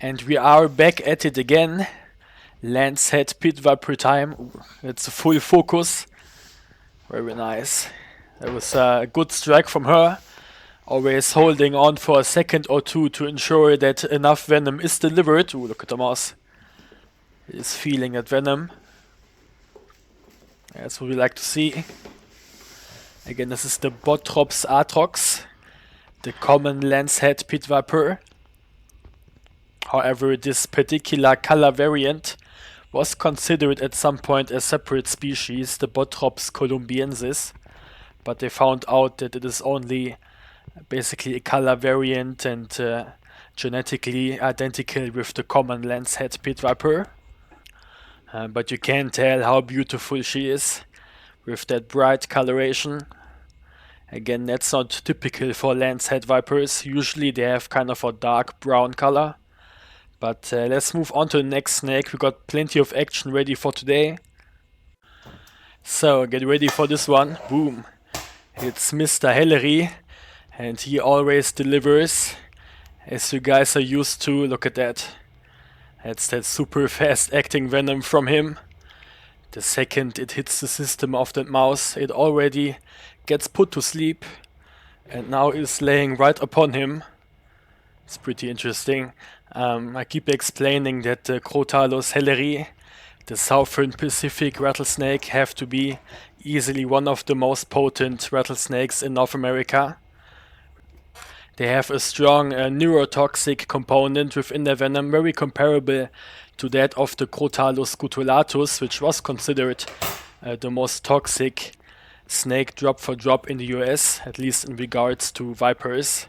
And we are back at it again. Lancehead pit viper time. Ooh, it's a full focus. Very nice. That was a good strike from her. Always holding on for a second or two to ensure that enough venom is delivered. Ooh, look at the mouse. He is feeling that venom. That's what we like to see. Again, this is the Bothrops atrox, the common lancehead pit viper. However, this particular color variant was considered at some point a separate species, the Bothrops columbiensis, but they found out that it is only basically a color variant and genetically identical with the common lancehead pit viper. But you can tell how beautiful she is with that bright coloration. Again, that's not typical for lancehead vipers. Usually they have kind of a dark brown color. But let's move on to the next snake. We got plenty of action ready for today. So get ready for this one. Boom. It's Mr. Helleri. And he always delivers. As you guys are used to. Look at that. That's that super fast acting venom from him. The second it hits the system of that mouse, it already gets put to sleep. And now is laying right upon him. It's pretty interesting. I keep explaining that the Crotalus helleri, the southern Pacific rattlesnake, have to be easily one of the most potent rattlesnakes in North America. They have a strong neurotoxic component within their venom, very comparable to that of the Crotalus gutulatus, which was considered the most toxic snake drop for drop in the US, at least in regards to vipers.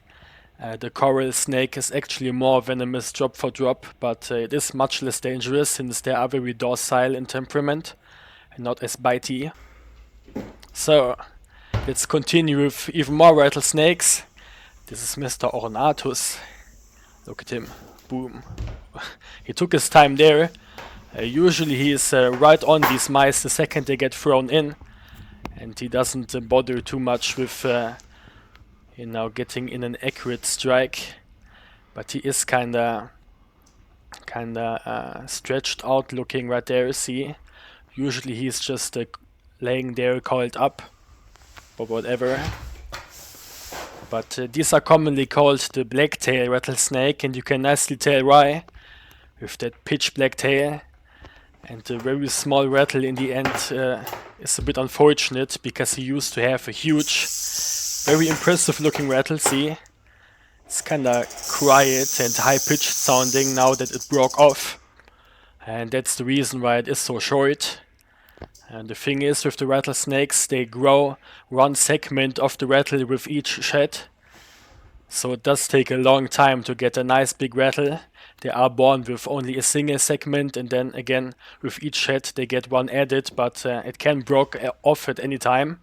The coral snake is actually more venomous drop for drop, but it is much less dangerous since they are very docile in temperament and not as bitey. So, let's continue with even more rattlesnakes. This is Mr. Ornatus. Look at him. Boom. He took his time there. Usually he is right on these mice the second they get thrown in. And he doesn't bother too much with getting in an accurate strike, but he is kinda stretched out looking right there, see? Usually he's just laying there coiled up, or whatever. But these are commonly called the black-tail rattlesnake, and you can nicely tell why, with that pitch black tail. And the very small rattle in the end is a bit unfortunate, because he used to have a huge, very impressive looking rattle, see? It's kinda quiet and high-pitched sounding now that it broke off. And that's the reason why it is so short. And the thing is, with the rattlesnakes, they grow one segment of the rattle with each shed. So it does take a long time to get a nice big rattle. They are born with only a single segment, and then again, with each shed they get one added, but it can break off at any time.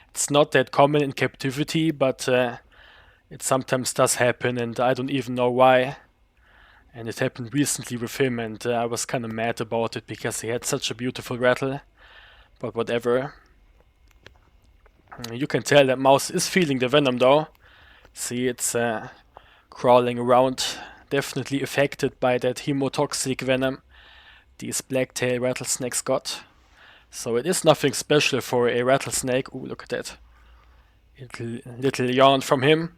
It's not that common in captivity, but it sometimes does happen, and I don't even know why. And it happened recently with him, and I was kind of mad about it because he had such a beautiful rattle. But whatever. You can tell that mouse is feeling the venom though. See, it's crawling around, definitely affected by that hemotoxic venom these black-tail rattlesnakes got. So it is nothing special for a rattlesnake. Ooh, look at that. Little yawn from him.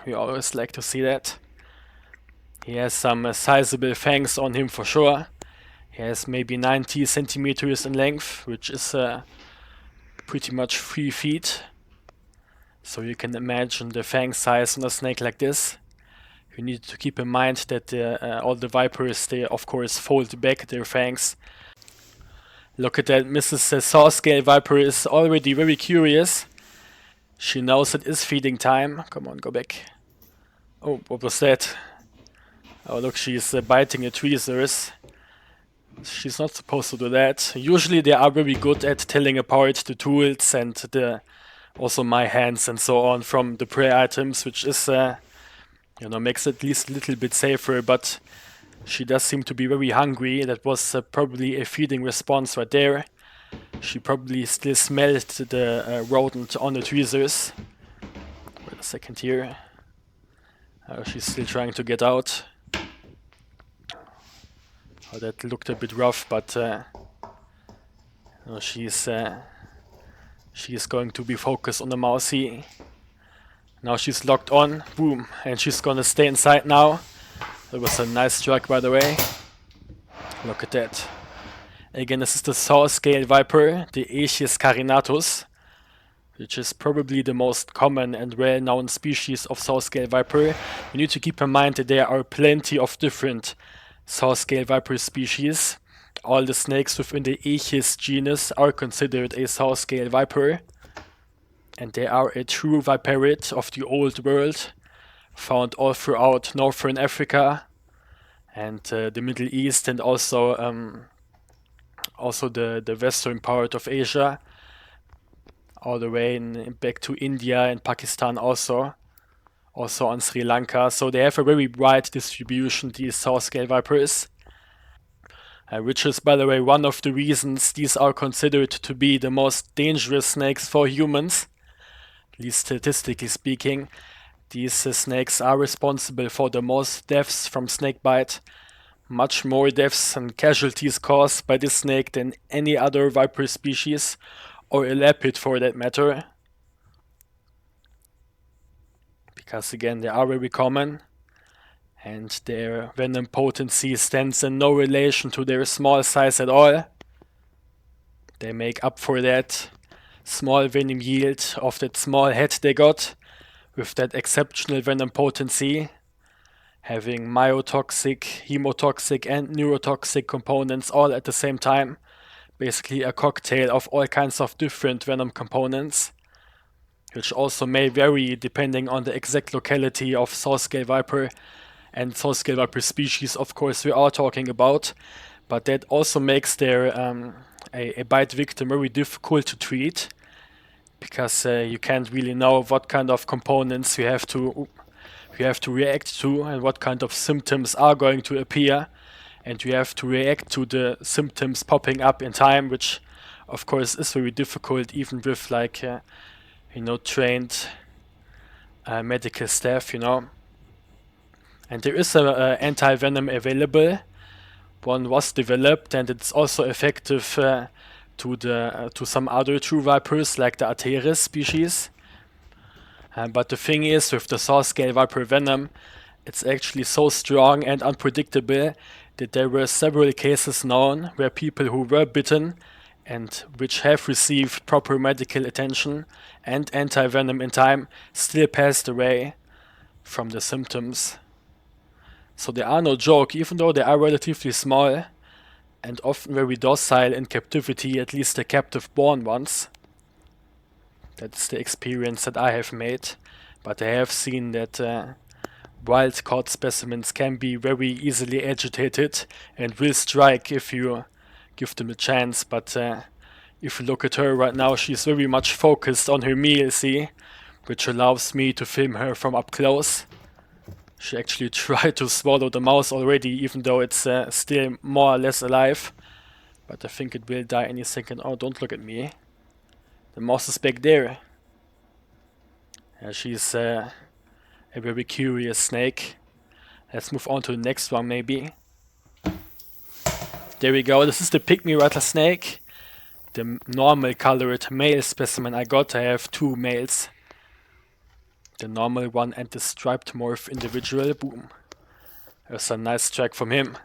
We always like to see that. He has some sizable fangs on him for sure. He has maybe 90 centimeters in length, which is pretty much 3 feet. So you can imagine the fang size on a snake like this. You need to keep in mind that all the vipers, they of course fold back their fangs. Look at that, Mrs. Sawscale Viper is already very curious. She knows it is feeding time. Come on, go back. Oh, what was that? Oh look, she's biting the tweezers. She's not supposed to do that. Usually they are very good at telling apart the tools and also my hands and so on from the prey items, which is makes it at least a little bit safer, but she does seem to be very hungry. That was probably a feeding response right there. She probably still smelled the rodent on the tweezers. Wait a second here. She's still trying to get out. Oh, that looked a bit rough, but no, she's going to be focused on the mousey. Now she's locked on, boom, and she's gonna stay inside now. That was a nice strike, by the way. Look at that. Again, this is the saw-scale viper, the Echis carinatus, which is probably the most common and well-known species of saw-scale viper. You need to keep in mind that there are plenty of different saw-scale viper species. All the snakes within the Echis genus are considered a saw-scale viper, and they are a true viperrid of the old world, found all throughout northern Africa and the Middle East, and also the western part of Asia, all the way back to India and Pakistan also on Sri Lanka. So they have a very wide distribution, these saw-scale vipers, which is, by the way, one of the reasons these are considered to be the most dangerous snakes for humans, at least statistically speaking. These snakes are responsible for the most deaths from snakebite, much more deaths and casualties caused by this snake than any other viper species, or a leopard for that matter. Because again, they are very common, and their venom potency stands in no relation to their small size at all. They make up for that small venom yield of that small head they got, with that exceptional venom potency, having myotoxic, hemotoxic and neurotoxic components all at the same time. Basically a cocktail of all kinds of different venom components, which also may vary depending on the exact locality of saw-scale viper and saw-scale viper species, of course, we are talking about. But that also makes their a bite victim very difficult to treat, because you can't really know what kind of components you have to react to and what kind of symptoms are going to appear, and you have to react to the symptoms popping up in time, which of course is very difficult even with like trained medical staff, And there is a anti-venom available. One was developed, and it's also effective to some other true vipers like the Echis species. But the thing is, with the saw-scale viper venom, it's actually so strong and unpredictable that there were several cases known where people who were bitten and which have received proper medical attention and anti-venom in time still passed away from the symptoms. So they are no joke, even though they are relatively small and often very docile in captivity, at least the captive-born ones. That's the experience that I have made, but I have seen that wild-caught specimens can be very easily agitated and will strike if you give them a chance. But if you look at her right now, she's very much focused on her meal, see, which allows me to film her from up close. She actually tried to swallow the mouse already, even though it's still more or less alive. But I think it will die any second. Oh, don't look at me. The mouse is back there. She's a very curious snake. Let's move on to the next one, maybe. There we go. This is the pygmy rattlesnake. The normal colored male specimen I got. I have two males. The normal one and the striped morph individual. Boom. There's a nice strike from him.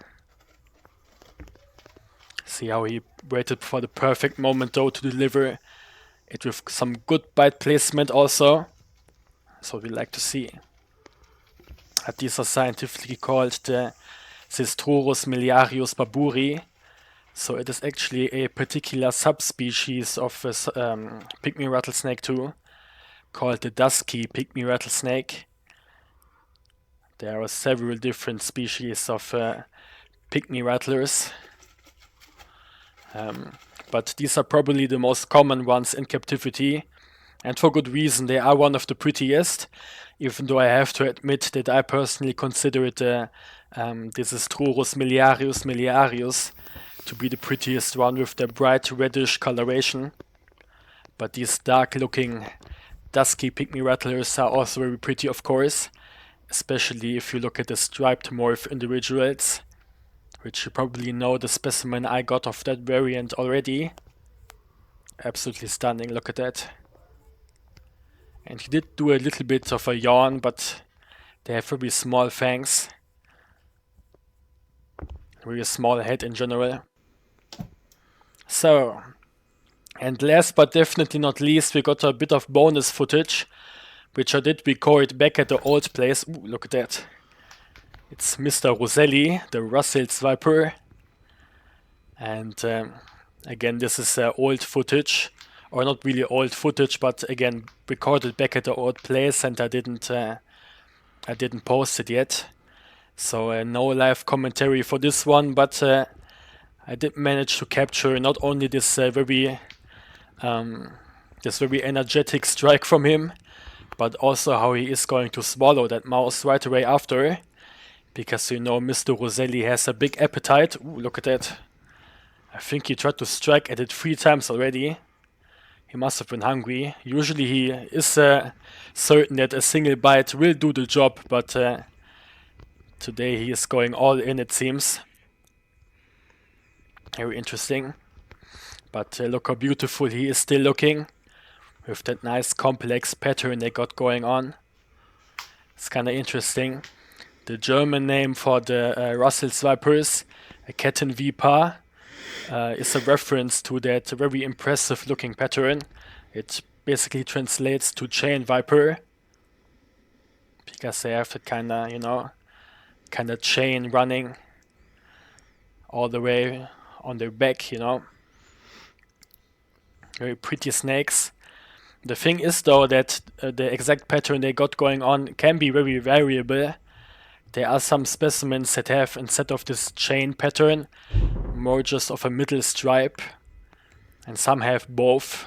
See how he waited for the perfect moment though to deliver it with some good bite placement also. That's what we like to see. These are scientifically called the Sistrurus milliarius barbouri. So it is actually a particular subspecies of pygmy rattlesnake too, called the dusky pygmy rattlesnake. There are several different species of pygmy rattlers. But these are probably the most common ones in captivity, and for good reason. They are one of the prettiest, even though I have to admit that I personally consider the Sistrurus milliarius to be the prettiest one with the bright reddish coloration. But these dark looking dusky pygmy rattlers are also very pretty, of course, especially if you look at the striped morph individuals, which you probably know the specimen I got of that variant already. Absolutely stunning, look at that. And he did do a little bit of a yawn, but they have very small fangs. Very small head in general. So, and last but definitely not least, we got a bit of bonus footage, which I did record back at the old place. Ooh, look at that. It's Mr. Russelii, the Russels viper. And again, this is old footage, or not really old footage, but again, recorded back at the old place, and I didn't post it yet. So no live commentary for this one, but I did manage to capture not only this very energetic strike from him, but also how he is going to swallow that mouse right away after, because you know Mr. Russelii has a big appetite. Ooh, look at that. I think he tried to strike at it 3 times already. He must have been hungry. Usually he is certain that a single bite will do the job, but today he is going all in, it seems. Very interesting. But look how beautiful he is still looking, with that nice complex pattern they got going on. It's kind of interesting. The German name for the Russels vipers, a Kettenviper, is a reference to that very impressive looking pattern. It basically translates to chain viper, because they have that kind of chain running all the way on their back, you know. Very pretty snakes. The thing is though that the exact pattern they got going on can be very variable. There are some specimens that have, instead of this chain pattern, more just of a middle stripe, and some have both,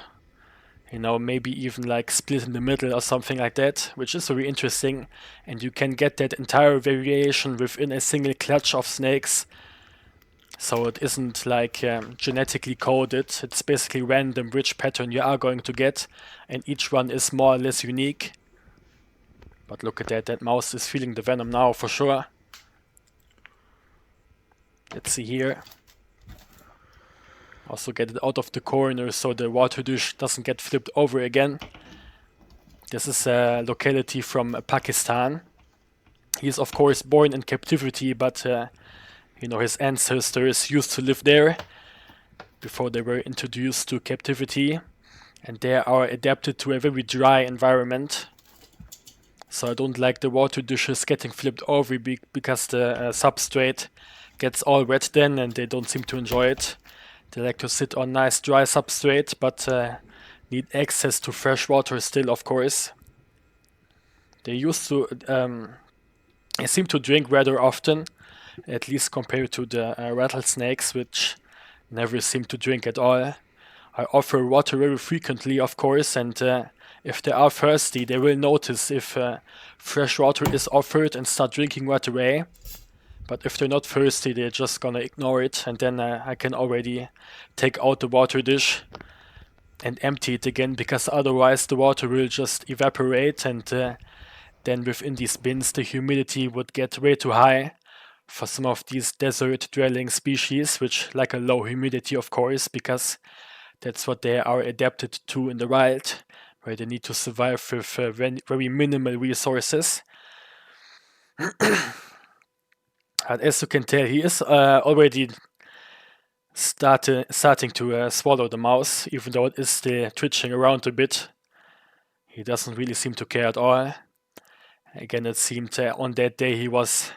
you know, maybe even like split in the middle or something like that, which is very interesting. And you can get that entire variation within a single clutch of snakes. So it isn't like genetically coded. It's basically random which pattern you are going to get, and each one is more or less unique. But look at that, that mouse is feeling the venom now for sure. Let's see here. Also get it out of the corner so the water dish doesn't get flipped over again. This is a locality from Pakistan. He is of course born in captivity, but you know, his ancestors used to live there before they were introduced to captivity, and they are adapted to a very dry environment. So I don't like the water dishes getting flipped over because the substrate gets all wet then, and they don't seem to enjoy it. They like to sit on nice dry substrate, but need access to fresh water still, of course. They used to, they seem to drink rather often, at least compared to the rattlesnakes, which never seem to drink at all. I offer water very frequently, of course, and if they are thirsty, they will notice if fresh water is offered and start drinking right away. But if they're not thirsty, they're just gonna ignore it, and then I can already take out the water dish and empty it again, because otherwise the water will just evaporate, and then within these bins the humidity would get way too high for some of these desert-dwelling species, which like a low humidity, of course, because that's what they are adapted to in the wild, where they need to survive with very minimal resources. And as you can tell, he is already starting to swallow the mouse, even though it is still twitching around a bit. He doesn't really seem to care at all. Again, it seemed on that day he was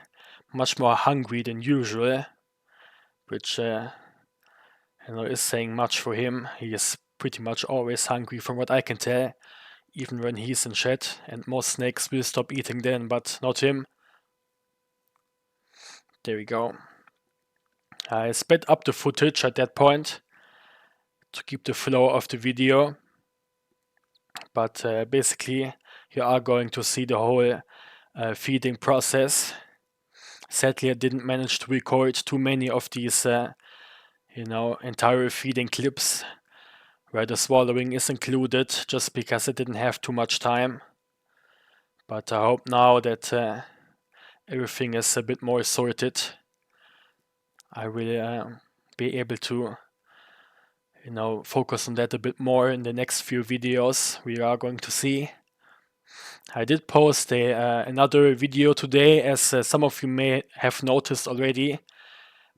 much more hungry than usual, which is saying much for him. He is pretty much always hungry from what I can tell, even when he's in shed, and most snakes will stop eating then, but not him. There we go. I sped up the footage at that point to keep the flow of the video, but basically you are going to see the whole feeding process. Sadly, I didn't manage to record too many of these entire feeding clips where the swallowing is included, just because I didn't have too much time. But I hope now that everything is a bit more sorted, I will be able to focus on that a bit more in the next few videos we are going to see. I did post another video today, as some of you may have noticed already,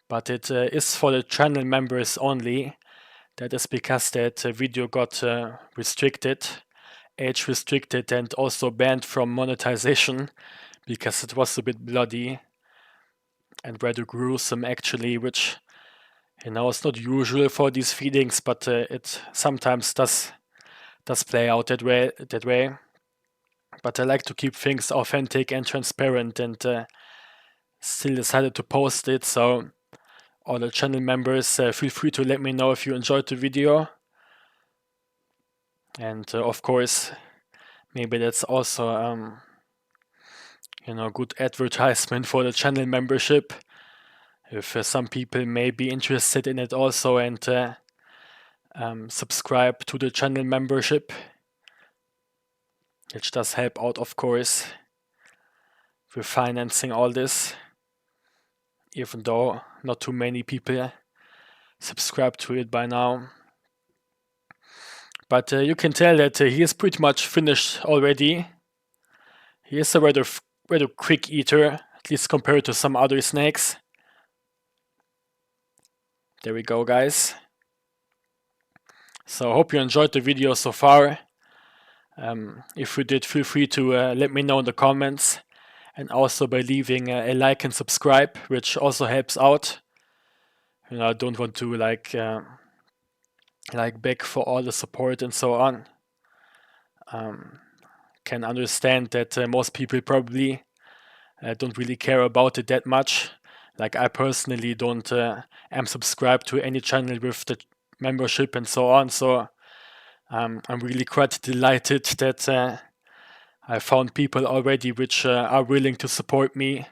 but it is for the channel members only. That is because that video got restricted, age restricted, and also banned from monetization because it was a bit bloody and rather gruesome actually, which is not usual for these feedings, but it sometimes does play out that way. But I like to keep things authentic and transparent, and still decided to post it. So all the channel members, feel free to let me know if you enjoyed the video. And of course, maybe that's also good advertisement for the channel membership. If some people may be interested in it also, and subscribe to the channel membership, which does help out, of course, with financing all this, even though not too many people subscribe to it by now. But you can tell that he is pretty much finished already. He is a rather quick eater, at least compared to some other snakes. There we go, guys. So I hope you enjoyed the video so far. If you did, feel free to let me know in the comments, and also by leaving a like and subscribe, which also helps out. I don't want to beg for all the support and so on. Can understand that most people probably don't really care about it that much. Like I personally don't am subscribed to any channel with the membership and so on. So I'm really quite delighted that I found people already which are willing to support me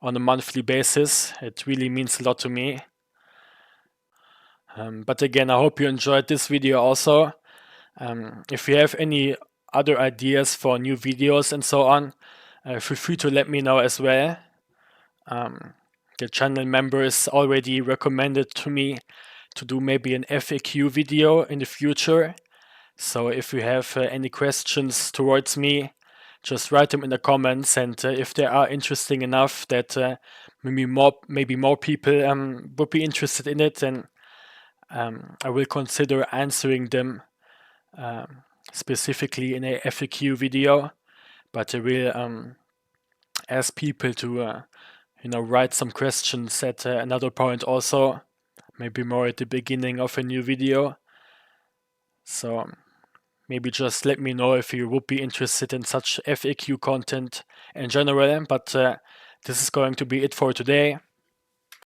on a monthly basis. It really means a lot to me. But again, I hope you enjoyed this video also. If you have any other ideas for new videos and so on, feel free to let me know as well. The channel members already recommended to me to do maybe an FAQ video in the future. So if you have any questions towards me, just write them in the comments, and if they are interesting enough that maybe more people would be interested in it, then I will consider answering them specifically in a FAQ video. But I will ask people to write some questions at another point also, maybe more at the beginning of a new video. So maybe just let me know if you would be interested in such FAQ content in general. But this is going to be it for today.